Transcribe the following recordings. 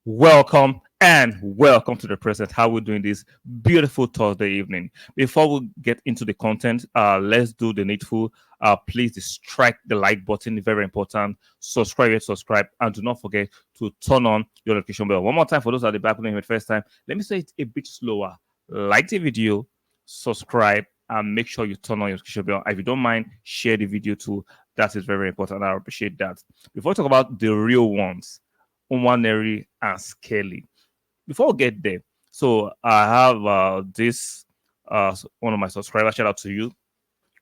Welcome and welcome to the present. How we're doing this beautiful Thursday evening. Before we get into the content, let's do the needful. Please strike the like button, very important. Subscribe, and do not forget to turn on your notification bell. One more time for those at the back who the first time. Let me say it a bit slower. Like the video, subscribe, and make sure you turn on your notification bell. If you don't mind, share the video too. That is very important. I appreciate that. Before we talk about the real ones, Nwaneri and Skelly. Before we get there, so I have this one of my subscribers. Shout out to you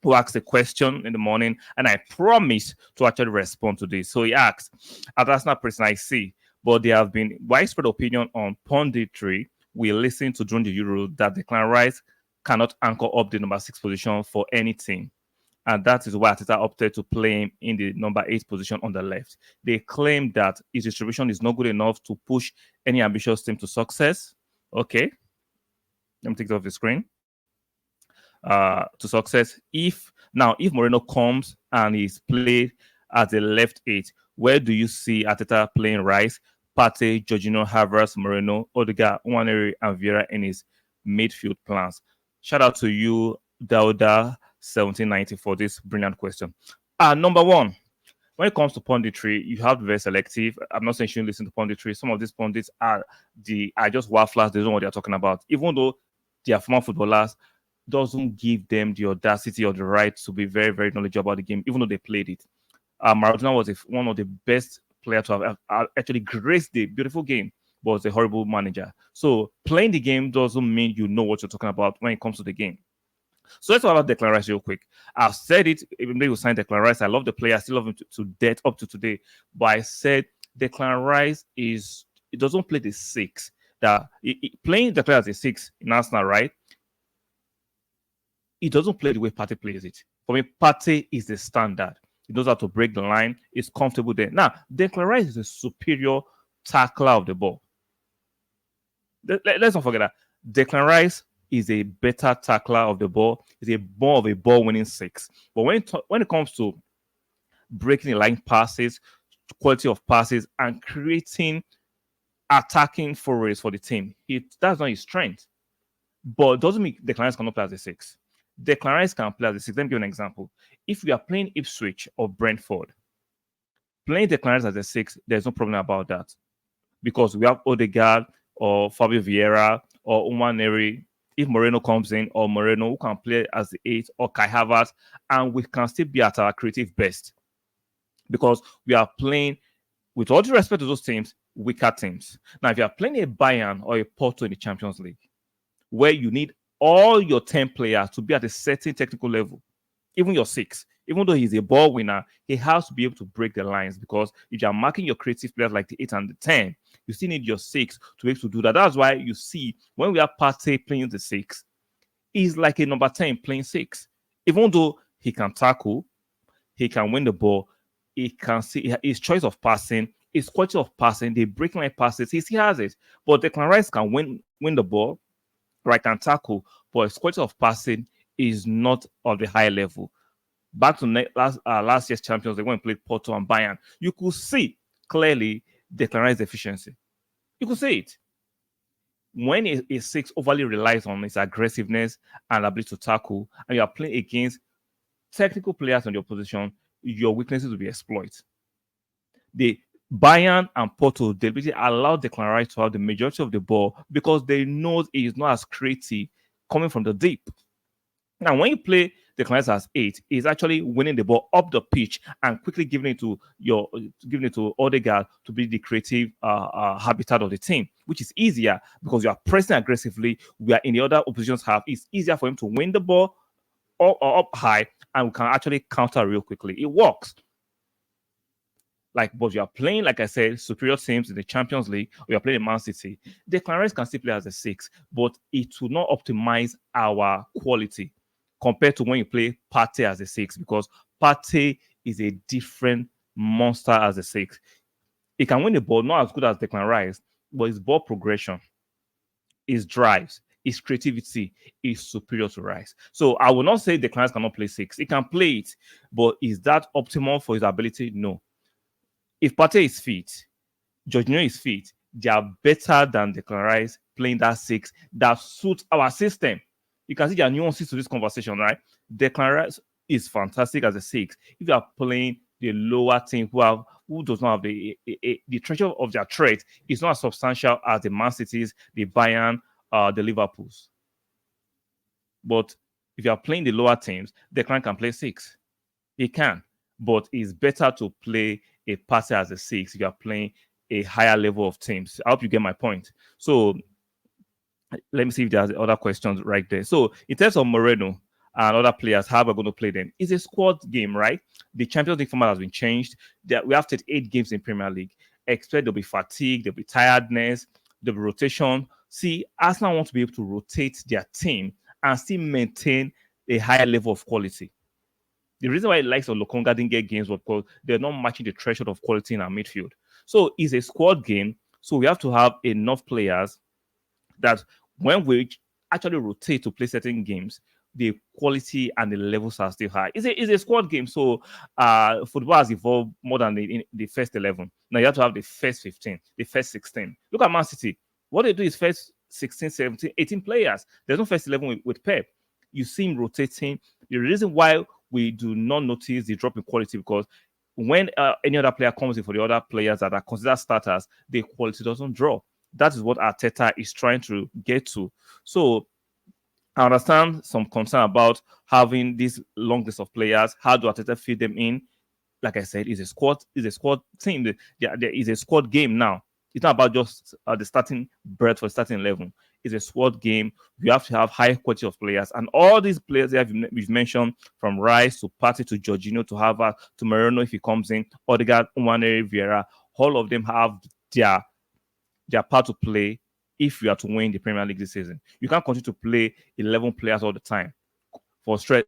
who asked a question in the morning, and I promise to actually respond to this. So he asked, "As Arsenal person, I see, but there have been widespread opinion on punditry. We listen to during the Euro that Declan Rice cannot anchor up the number 6 position for any team." And that is why Ateta opted to play him in the number 8 position on the left. They claim that his distribution is not good enough to push any ambitious team to success. Okay, let me take it off the screen. To success. If Moreno comes and he's played as a left 8, where do you see Ateta playing Rice, Partey, Jorginho, Havertz, Moreno, Odegaard, Nwaneri, and Vieira in his midfield plans? Shout out to you, Dauda 1790, for this brilliant question. Number one, when it comes to punditry, you have to be very selective. I'm not saying you shouldn't listen to punditry. Some of these pundits are just wafflers. They don't know what they're talking about. Even though they are former footballers, doesn't give them the audacity or the right to be very, very knowledgeable about the game, even though they played it. Maradona was one of the best players to have actually graced the beautiful game, but was a horrible manager. So playing the game doesn't mean you know what you're talking about when it comes to the game. So let's talk about Declan Rice real quick. I've said it, even though you signed Declan Rice, I love the player, I still love him to death up to today. But I said Declan Rice it doesn't play the 6. Playing Declan as a 6 in Arsenal, right? He doesn't play the way Partey plays it. For me, Partey is the standard. He knows how to break the line. He's comfortable there. Now, Declan Rice is a superior tackler of the ball. Let's not forget that. Declan Rice is a better tackler of the ball. He's more of a ball-winning 6. But when it comes to breaking the line passes, quality of passes, and creating attacking forays for the team, that's not his strength. But it doesn't mean Declan Rice cannot play as a 6. Declan Rice can play as a 6. Let me give you an example. If we are playing Ipswich or Brentford, playing Declan Rice as a 6, there's no problem about that. Because we have Odegaard or Fabio Vieira or Nwaneri. If Moreno comes in, or Moreno who can play as the 8, or Kai Havertz, and we can still be at our creative best. Because we are playing, with all due respect to those teams, weaker teams. Now, if you are playing a Bayern or a Porto in the Champions League, where you need all your 10 players to be at a certain technical level, even your 6, even though he's a ball winner, he has to be able to break the lines, because if you're marking your creative players like the 8 and the 10, you still need your 6 to be able to do that. That's why you see when we have Partey playing the 6, he's like a number 10 playing 6. Even though he can tackle, he can win the ball, he can see his choice of passing, his quality of passing, the breaking line passes, he has it. But Declan Rice can win the ball, right, and tackle, but his quality of passing is not of the high level. Back to last year's champions, they went and played Porto and Bayern. You could see clearly Declan Rice's efficiency. You could see it. When a 6 overly relies on his aggressiveness and ability to tackle, and you are playing against technical players on your position, your weaknesses will be exploited. The Bayern and Porto deliberately allowed Declan Rice to have the majority of the ball because they know he is not as creative coming from the deep. Now, when you play Declan Rice as 8, he's actually winning the ball up the pitch and quickly giving it to Odegaard to be the creative habitat of the team, which is easier because you are pressing aggressively. We are in the other opposition's half. It's easier for him to win the ball or up high, and we can actually counter real quickly. It works. But you are playing, like I said, superior teams in the Champions League, or you are playing Man City. Declan Rice can still play as a 6, but it will not optimize our quality compared to when you play Partey as a 6, because Partey is a different monster as a 6. He can win the ball, not as good as Declan Rice, but his ball progression, his drives, his creativity is superior to Rice. So I will not say Declan Rice cannot play 6. He can play it, but is that optimal for his ability? No. If Partey is fit, Jorginho is fit, they are better than Declan Rice playing that six that suits our system. You can see there are nuances to this conversation, right? Declan Rice is fantastic as a six. If you are playing the lower team who does not have the treasure of their threat is not as substantial as the Man Cities, the Bayern, the Liverpools. But if you are playing the lower teams, Declan can play six. He can, but it's better to play a passer as a six if you are playing a higher level of teams. I hope you get my point. So let me see if there's other questions right there. So in terms of Moreno and other players, how we're going to play them, it's a squad game, right? The Champions League format has been changed. We have 8 games in Premier League. Expect there'll be fatigue, there'll be tiredness, there'll be rotation. See, Arsenal want to be able to rotate their team and still maintain a higher level of quality. The reason why it likes Lokonga didn't get games was because they're not matching the threshold of quality in our midfield. So it's a squad game. So we have to have enough players that when we actually rotate to play certain games, the quality and the levels are still high. It's a squad game. So football has evolved more than the first 11. Now you have to have the first 15, the first 16. Look at Man City. What they do is first 16, 17, 18 players. There's no first 11 with Pep. You see him rotating. The reason why we do not notice the drop in quality because when any other player comes in for the other players that are considered starters, the quality doesn't drop. That is what Arteta is trying to get to. So I understand some concern about having this long list of players. How do Arteta fit them in? Like I said, it's a squad team. There is a squad game now. It's not about just the starting breadth for starting 11. It's a squad game. You have to have high quality of players. And all these players that we've mentioned, from Rice to Partey to Jorginho to Harvard to Moreno if he comes in, Odegaard, Nwaneri, Vieira, all of them have their part to play if you are to win the Premier League this season. You can't continue to play 11 players all the time for straight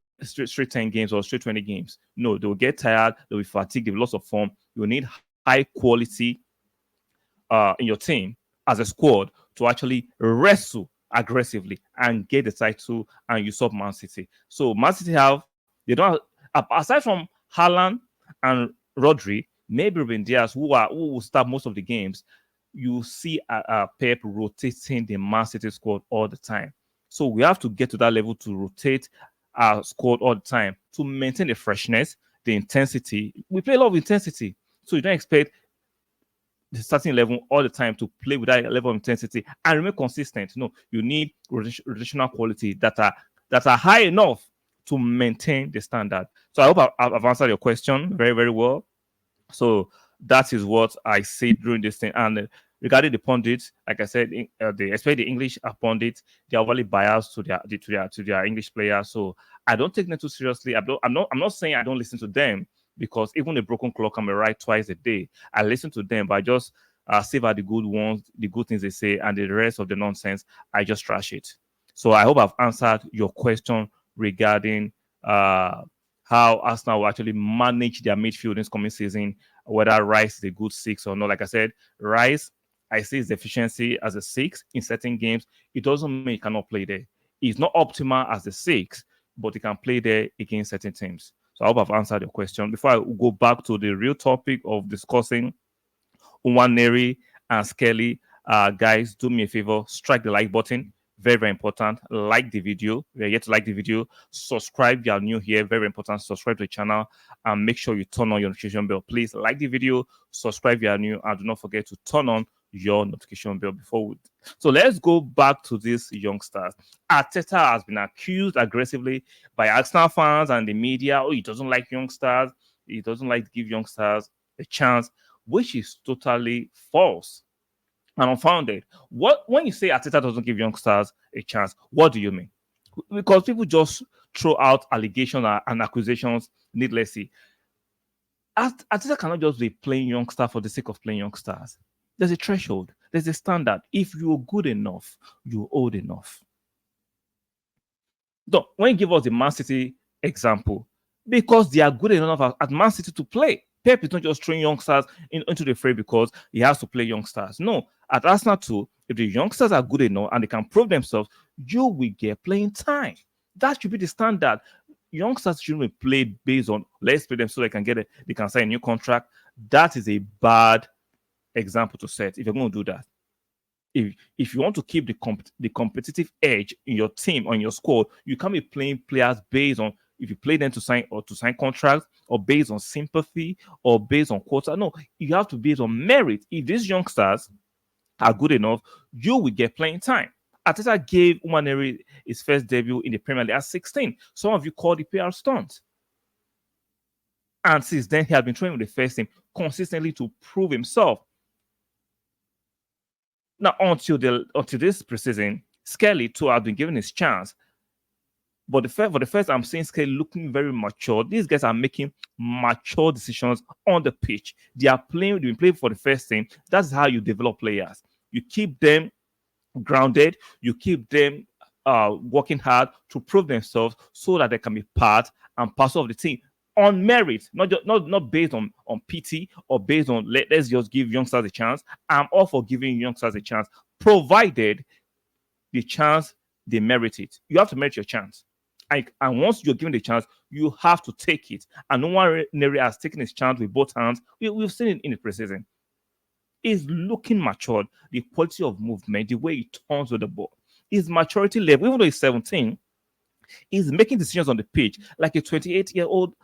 10 games or straight 20 games. No, they'll get tired, they'll be fatigued, they'll be lots of form. You need high quality in your team as a squad to actually wrestle aggressively and get the title and usurp Man City. So Man City they don't have, aside from Haaland and Rodri, maybe Ruben Diaz, who will start most of the games, you see Pep rotating the Man City squad all the time. So we have to get to that level to rotate our squad all the time to maintain the freshness, the intensity. We play a lot of intensity. So you don't expect the starting level all the time to play with that level of intensity and remain consistent. No, you need rotational quality that are high enough to maintain the standard. So I hope I've answered your question very, very well. So that is what I see during this thing. And regarding the pundits, like I said, especially the English pundits, they are overly biased to their English players. So I don't take them too seriously. I'm not saying I don't listen to them, because even a broken clock can be right twice a day. I listen to them, but I just save out the good ones, the good things they say, and the rest of the nonsense, I just trash it. So I hope I've answered your question regarding how Arsenal will actually manage their midfield this coming season, whether Rice is a good six or not. Like I said, Rice, I see his efficiency as a six in certain games. It doesn't mean he cannot play there. He's not optimal as a six, but he can play there against certain teams. So I hope I've answered your question. Before I go back to the real topic of discussing Nwaneri and Skelly, guys, do me a favor, strike the like button. Very, very important. Like the video. If you're yet to like the video, subscribe. You are new here. Very important. Subscribe to the channel and make sure you turn on your notification bell. Please like the video, subscribe if you are new, and do not forget to turn on your notification bell before. So let's go back to these youngsters. Arteta has been accused aggressively by Arsenal fans and the media. Oh, he doesn't like youngsters. He doesn't like to give youngsters a chance, which is totally false and unfounded. When you say Arteta doesn't give youngsters a chance, what do you mean? Because people just throw out allegations and accusations needlessly. Arteta cannot just be playing youngsters for the sake of playing youngsters. There's a threshold. There's a standard. If you're good enough, you're old enough. So when you give us the Man City example, because they are good enough at Man City to play. Pep is not just throwing youngsters into the fray because he has to play youngsters. No, at Arsenal too, if the youngsters are good enough and they can prove themselves, you will get playing time. That should be the standard. Youngsters shouldn't be played based on let's play them so they can sign a new contract. That is a bad example to set if you're going to do that. If you want to keep the competitive edge in your team or in your squad, you can't be playing players based on if you play them to sign contracts or based on sympathy or based on quota. No, you have to be based on merit. If these youngsters are good enough, you will get playing time. Arteta gave Nwaneri his first debut in the Premier League at 16. Some of you called the PR stunt. And since then, he has been training with the first team consistently to prove himself. Now, until this preseason, Skelly too has been given his chance. But for the first, I'm seeing Skelly looking very mature. These guys are making mature decisions on the pitch. They've been playing for the first team. That's how you develop players. You keep them grounded. You keep them working hard to prove themselves so that they can be part and parcel of the team on merit, not based on pity or based on let's just give youngsters a chance. I'm all for giving youngsters a chance, provided the chance they merit it. You have to merit your chance. And once you're given the chance, you have to take it. And Nwaneri has taken his chance with both hands. We've seen it in the preseason. He's looking matured. The quality of movement, the way he turns with the ball, his maturity level, even though he's 17, he's making decisions on the pitch like a 28-year-old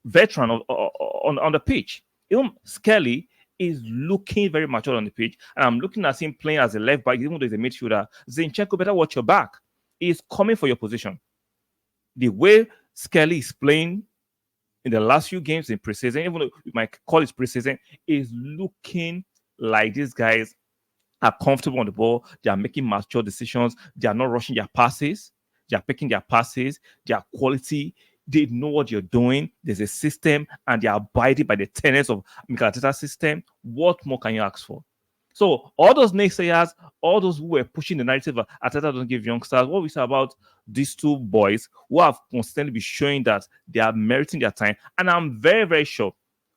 veteran on the pitch. Even Skelly is looking very mature on the pitch. And I'm looking at him playing as a left back, even though he's a midfielder. Zinchenko, better watch your back. He's coming for your position. The way Skelly is playing in the last few games in preseason, even though you might call it preseason, is looking like these guys are comfortable on the ball. They are making mature decisions. They are not rushing their passes. They are picking their passes. Their quality. They know what you're doing. There's a system, and they are abiding by the tenets of Mikel Arteta's system. What more can you ask for? So all those naysayers, all those who were pushing the narrative of Arteta doesn't give youngsters, what we say about these two boys who have constantly been showing that they are meriting their time. And I'm very, very sure,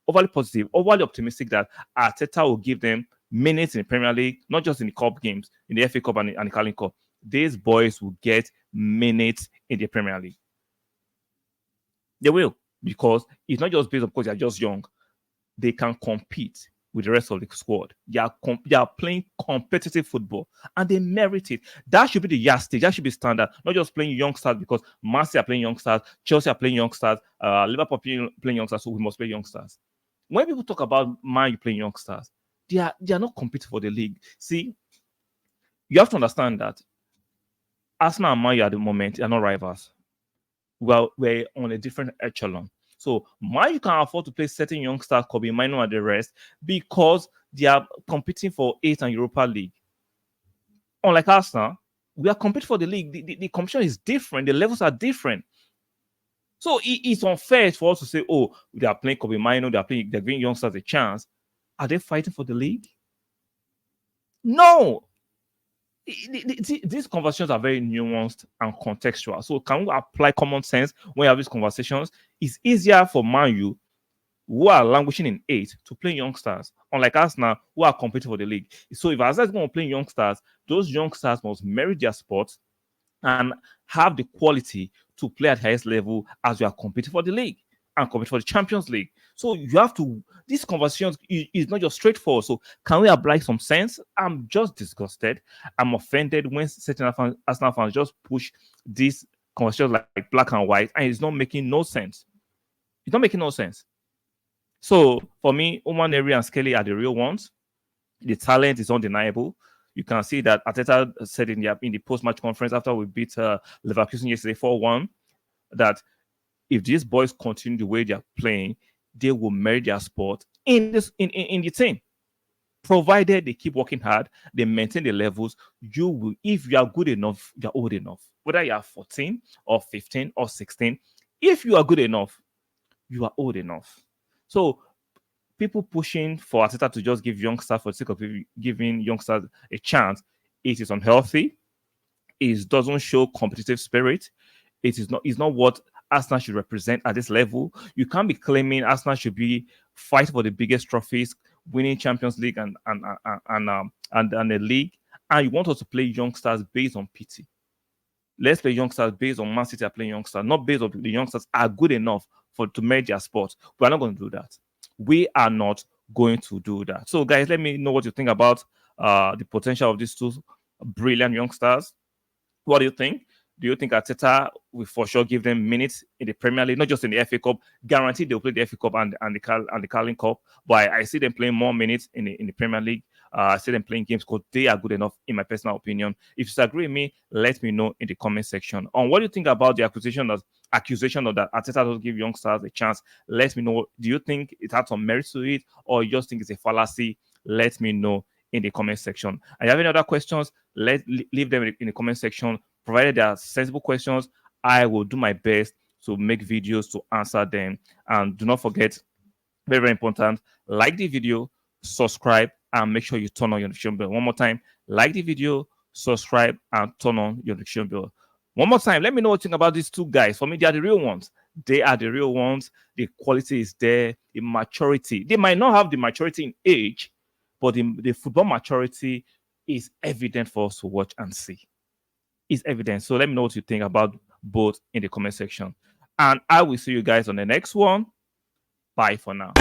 overly positive, overly optimistic that Arteta will give them minutes in the Premier League, not just in the Cup games, in the FA Cup and the Carling Cup. These boys will get minutes in the Premier League. They will, because it's not just based on because they're just young. They can compete with the rest of the squad. They are playing competitive football, and they merit it. That should be the yardstick. That should be standard. Not just playing youngsters because Man City are playing youngsters, Chelsea are playing youngsters, Liverpool playing youngsters, so we must play youngsters. When people talk about Man U playing youngsters, they are not competing for the league. See, you have to understand that Arsenal and Man U at the moment are not rivals. Well, we're on a different echelon. So Man U can afford to play certain youngsters, Kobe Mino and the rest, because they are competing for 8th and Europa League. Unlike Arsenal, we are competing for the league. The competition is different. The levels are different. So it's unfair for us to say, oh, they are playing Kobe Mino, they're giving youngsters a chance. Are they fighting for the league? No. These conversations are very nuanced and contextual. So can we apply common sense when we have these conversations? It's easier for Man U, who are languishing in 8th, to play youngsters, unlike us now, who are competing for the league. So if Arsenal is going to play youngsters, those youngsters must merit their spot and have the quality to play at highest level as we are competing for the league and compete for the Champions League. So you have to, these conversations is not just straightforward. So can we apply some sense? I'm just disgusted. I'm offended when certain Arsenal fans just push these conversations like black and white, and it's not making no sense. It's not making no sense. So for me, Nwaneri and Skelly are the real ones. The talent is undeniable. You can see that Arteta said in the post-match conference after we beat Leverkusen yesterday 4-1 that if these boys continue the way they are playing, they will merit their spot in the team. Provided they keep working hard, they maintain the levels, you will, if you are good enough, you're old enough. Whether you are 14 or 15 or 16, if you are good enough, you are old enough. So people pushing for Arteta to just give youngsters for the sake of giving youngsters a chance, it is unhealthy. It doesn't show competitive spirit. It's not what Arsenal should represent at this level. You can't be claiming Arsenal should be fighting for the biggest trophies, winning Champions League and the league, and you want us to play youngsters based on pity. Let's play youngsters based on Man City are playing youngsters, not based on the youngsters are good enough to make their sport. We're not going to do that. We are not going to do that. So, guys, let me know what you think about the potential of these two brilliant youngsters. What do you think? Do you think Arteta will for sure give them minutes in the Premier League, not just in the FA Cup? Guaranteed they'll play the FA Cup and the Carling Cup. But I see them playing more minutes in the Premier League. I see them playing games because they are good enough, in my personal opinion. If you disagree with me, let me know in the comment section. On what do you think about the accusation of that Arteta doesn't give youngsters a chance? Let me know. Do you think it has some merit to it, or you just think it's a fallacy? Let me know in the comment section. And if you have any other questions, leave them in the comment section. Provided they are sensible questions, I will do my best to make videos to answer them. And do not forget, very, very important, like the video, subscribe, and make sure you turn on your notification bell. One more time, like the video, subscribe, and turn on your notification bell. One more time, let me know what you think about these two guys. For me, they are the real ones. They are the real ones. The quality is there, the maturity. They might not have the maturity in age, but the football maturity is evident for us to watch and see. Is evident. So let me know what you think about both in the comment section. And I will see you guys on the next one. Bye for now.